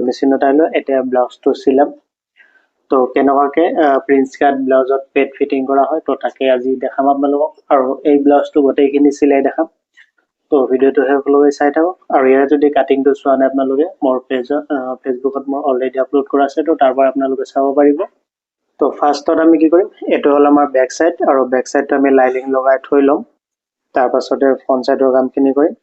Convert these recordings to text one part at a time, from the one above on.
মেচিনত আহিলো এতিয়া ব্লাউজটো চিলাম তো কেনেকুৱাকে প্ৰিন্স কাট ব্লাউজত পেড ফিটিং কৰা হয় তো তাকে আজি দেখাম আপোনালোকক আৰু এই ব্লাউজটো গোটেইখিনি চিলাই দেখাম তো ভিডিওটো শেষলৈকে চাই থাকক আৰু ইয়াৰ যদি কাটিংটো চোৱা নাই আপোনালোকে মোৰ ফেচবুকত মই অলৰেডি আপলোড কৰা আছে তো তাৰ পৰা আপোনালোকে চাব পাৰিব তো ফাৰ্ষ্টত আমি কি কৰিম এইটো হ'ল আমাৰ বেক সাইড আৰু বেক সাইডটো আমি লাইনিং লগাই থৈ লম তাৰ পাছতে ফ্ৰন্ট সাইডৰ কামখিনি কৰিম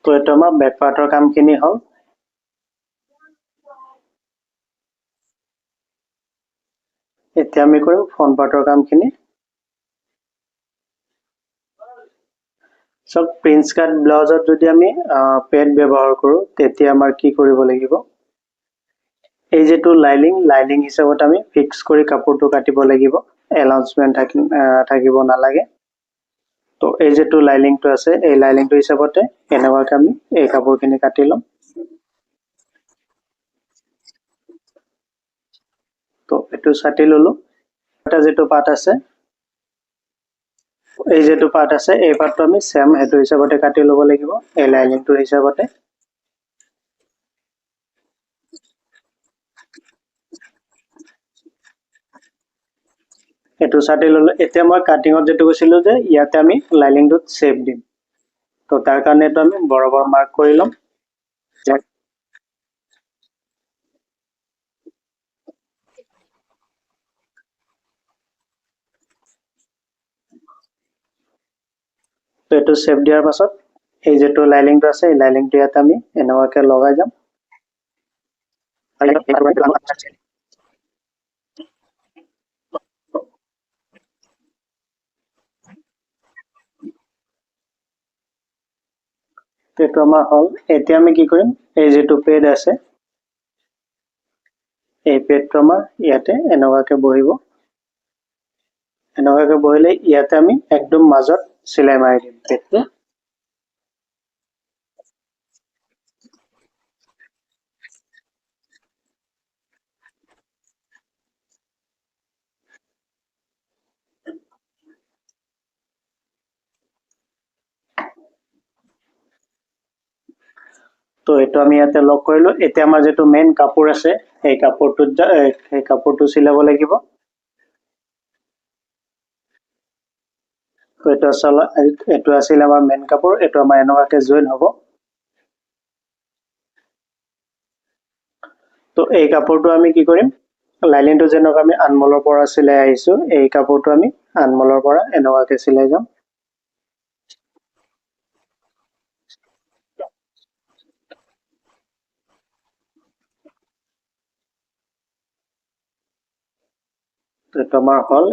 তো এইটো আমাৰ বেক পাৰ্টৰ কামখিনি হ'ল এতিয়া আমি কৰিম ফ্ৰন্ট পাৰ্টৰ কামখিনি সব প্ৰিন্স কাট ব্লাউজত যদি আমি পেড ব্যৱহাৰ কৰোঁ তেতিয়া আমাৰ কি কৰিব লাগিব এই যেটো লাইনিং হিচাপত আমি ফিক্স কৰি কাপোৰটো কাটিব লাগিব এলাউন্সমেন্ট থাকিব নালাগে তো এই যেটো লাইনিংটো আছে এই লাইনিংটো হিচাপতে এনেকুৱাকৈ আমি এই কাপোৰখিনি কাটি লম তো এটো ছাটি ললো এটা যেটো পাৰ্ট আছে এই যেটো পাৰ্ট আছে এই পাৰ্টটো আমি সেম হেতু হিচাপতে কাটি লব লাগিব এই লাইনিংটো হিচাপতে এটো ছাটি ললো এতিয়া মই কাটিংত যেটো কৈছিলো যে ইয়াতে আমি লাইনিংটোত শেপ দিম তো তাৰ কাৰণে এটো আমি বৰাবৰ মাৰ্ক কৰি লম তো এটো শেপ দিয়াৰ পাছত এই যেটো লাইনিংটো আছে এই লাইনিংটো ইয়াতে আমি এনেকুৱাকৈ লগাই যাম এটো আমাৰ হল এতিয়া আমি কি কৰিম এই যেটো পেড আছে এই পেডটো আমাৰ ইয়াতে এনেকুৱাকৈ বহিব এনেকুৱাকৈ বহিলে ইয়াতে আমি একদম মাজত চিলাই মাৰি দিম পেডটো তো এটো আমি ইয়াতে লক কৰিলো এতিয়া আমাৰ যেটো মেইন কাপোৰ আছে এই কাপোৰটো চিলাব লাগিব তো এটো আছিল আমাৰ মেইন কাপোৰ এটো আমাৰ এনেকুৱাকৈ জয়েন হ'ব তো এই কাপোৰটো আমি কি কৰিম লাইনিংটো যেনেকৈ আমি আনমলৰ পৰা চিলাই আহিছো এই কাপোৰটো আমি আনমলৰ পৰা এনেকুৱাকৈ চিলাই যাম তো এটো আমাৰ হল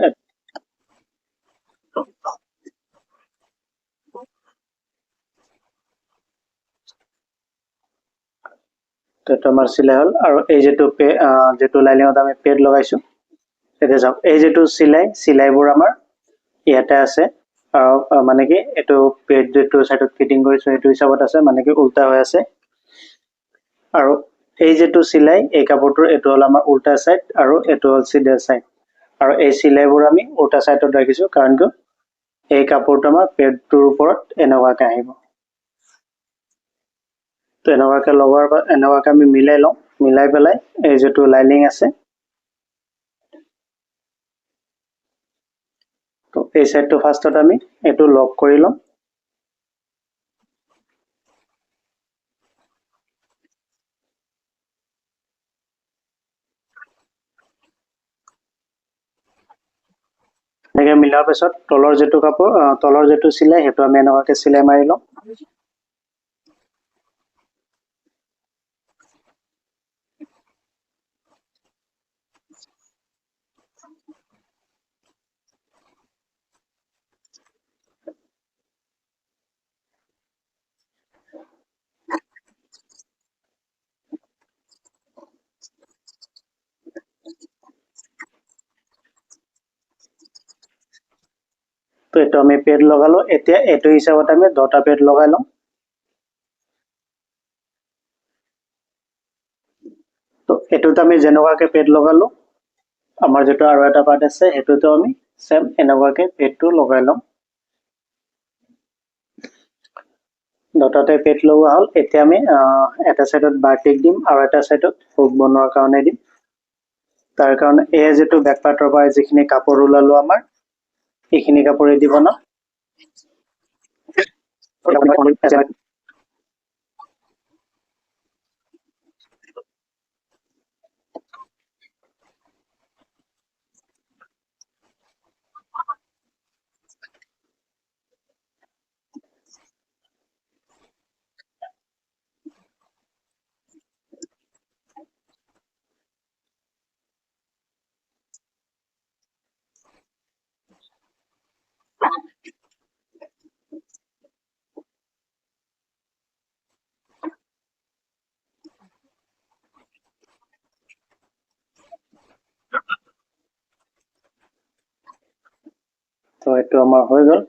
তো এটো আমাৰ চিলাই হল আৰু এই যেটো লাইনিংত আমি পেড লগাইছো এতিয়া যাওক এই যেটো চিলাইবোৰ আমাৰ ইয়াতে আছে মানে কি এটো পেড যেটো সাইডত ফিটিং কৰিছো এটো হিচাপত আছে মানে কি উল্টা হৈ আছে আৰু এই যেটো চিলাই এই কাপোৰটোৰ এটো হল আমাৰ উল্টা সাইড আৰু এটো হল সিধা সাইড আৰু এই চিলাইবোৰ আমি উল্টা সাইডত ৰাখিছো কাৰণ কি এই কাপোৰটো আমাৰ পেডটোৰ ওপৰত এনেকুৱাকৈ আহিব তো এনেকুৱাকৈ লগোৱাৰ পৰা এনেকুৱাকৈ আমি মিলাই লওঁ মিলাই পেলাই এই যেটো লাইনিং আছে তো এই সাইডটো ফাৰ্ষ্টত আমি এটো লক কৰি লম ধুনীয়াকৈ মিলাৰ পিছত তলৰ যেটো কাপোৰ তলৰ যেটো চিলাই হেতু আমি এনেকুৱাকৈ চিলাই মাৰি লওঁ তো এটো আমি পেড লগালো এতিয়া এটো হিসাবত আমি 10টা পেড লগাই লওঁ তো এটোত আমি যেনেকুৱাকৈ পেড লগালো আমাৰ যেটো আৰু এটা পাৰ্ট আছে হেতুটো আমি সেম এনেকুৱাকৈ পেডটো লগাই লওঁ 10টাতে পেড লগোৱা হল এতিয়া আমি এটা সাইডত বাৰটিক দিম আৰু এটা সাইডত হুক বনোৱাৰ কাৰণে দিম তাৰ কাৰণে এই যেটো ব্যাক পাৰ্টৰ পৰা যিখিনি কাপোৰ ওলালো আমাৰ এইখিনি কাপোৰে দিব না তো এটো আমাৰ হৈ গল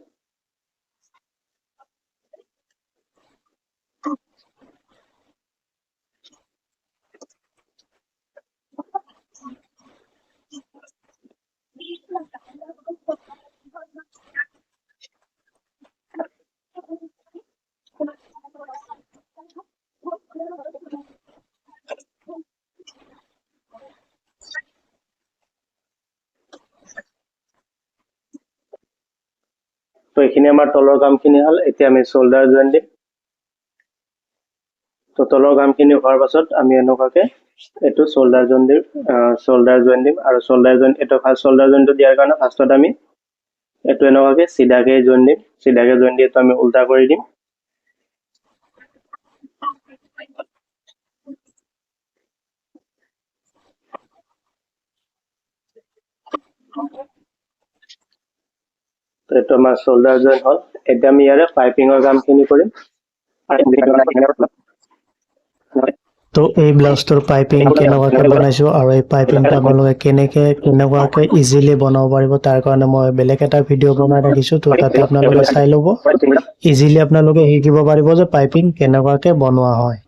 তো এইখিনি আমাৰ তলৰ কামখিনি হল এতিয়া আমি শোল্ডাৰ জয়েন দিম তো তলৰ কামখিনি হোৱাৰ পাছত আমি এনেকুৱাকৈ এটো শোল্ডাৰ জয়েন দিম আৰু শোল্ডাৰ জয়েন এটো ফাৰ্স্ট শোল্ডাৰ জয়েনটো দিয়াৰ কাৰণে ফাৰ্স্টত আমি এটো এনেকুৱাকৈ সিধাকৈ জয়েন দিম সিধাকৈ জয়েন দি এটো আমি উল্টা কৰি দিম তো এটো আমাৰ শোল্ডাৰ জয়েন হল এতিয়া আমি ইয়াৰে পাইপিংৰ কামখিনি কৰিম তো এই ব্লাউজটোৰ পাইপিং কেনেকুৱাকৈ বনাইছো আৰু এই পাইপিংটো আপোনালোকে কেনেকুৱাকৈ ইজিলি বনাব পাৰিব তাৰ কাৰণে মই বেলেগ এটা ভিডিঅ' বনাই ৰাখিছো তো তাতে আপোনালোকে চাই ল'ব ইজিলি আপোনালোকে শিকিব পাৰিব যে পাইপিং কেনেকুৱাকৈ বনোৱা হয়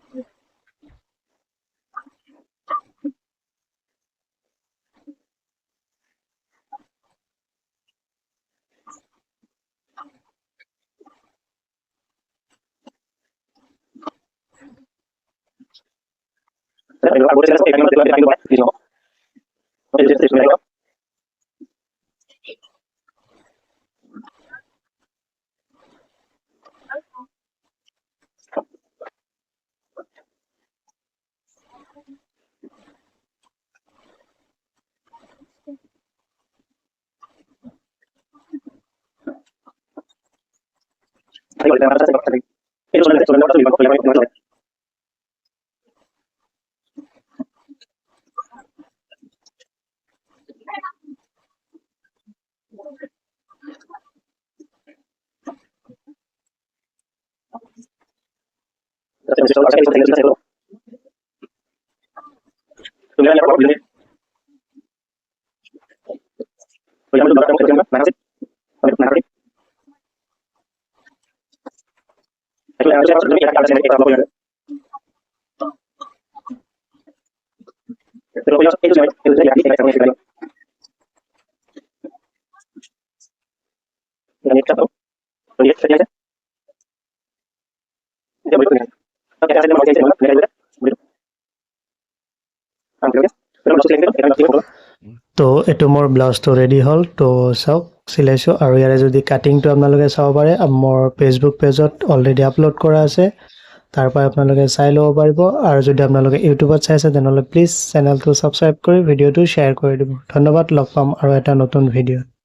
তো এটো মোৰ ব্লাউজটো ৰেডি হ'ল তো চাওক চিলাইছো আৰু ইয়াৰে যদি কাটিংটো আপোনালোকে চাব পাৰে মোৰ ফেচবুক পেজত অলৰেডি আপলোড কৰা আছে তাৰ পৰা আপোনালোকে চাই ল'ব পাৰিব আৰু যদি আপোনালোকে ইউটিউবত চাইছে তেনেহ'লে প্লিজ চেনেলটো সাবস্ক্ৰাইব কৰি ভিডিঅ'টো শ্বেয়াৰ কৰি দিব ধন্যবাদ লগ পাম আৰু এটা নতুন ভিডিঅ'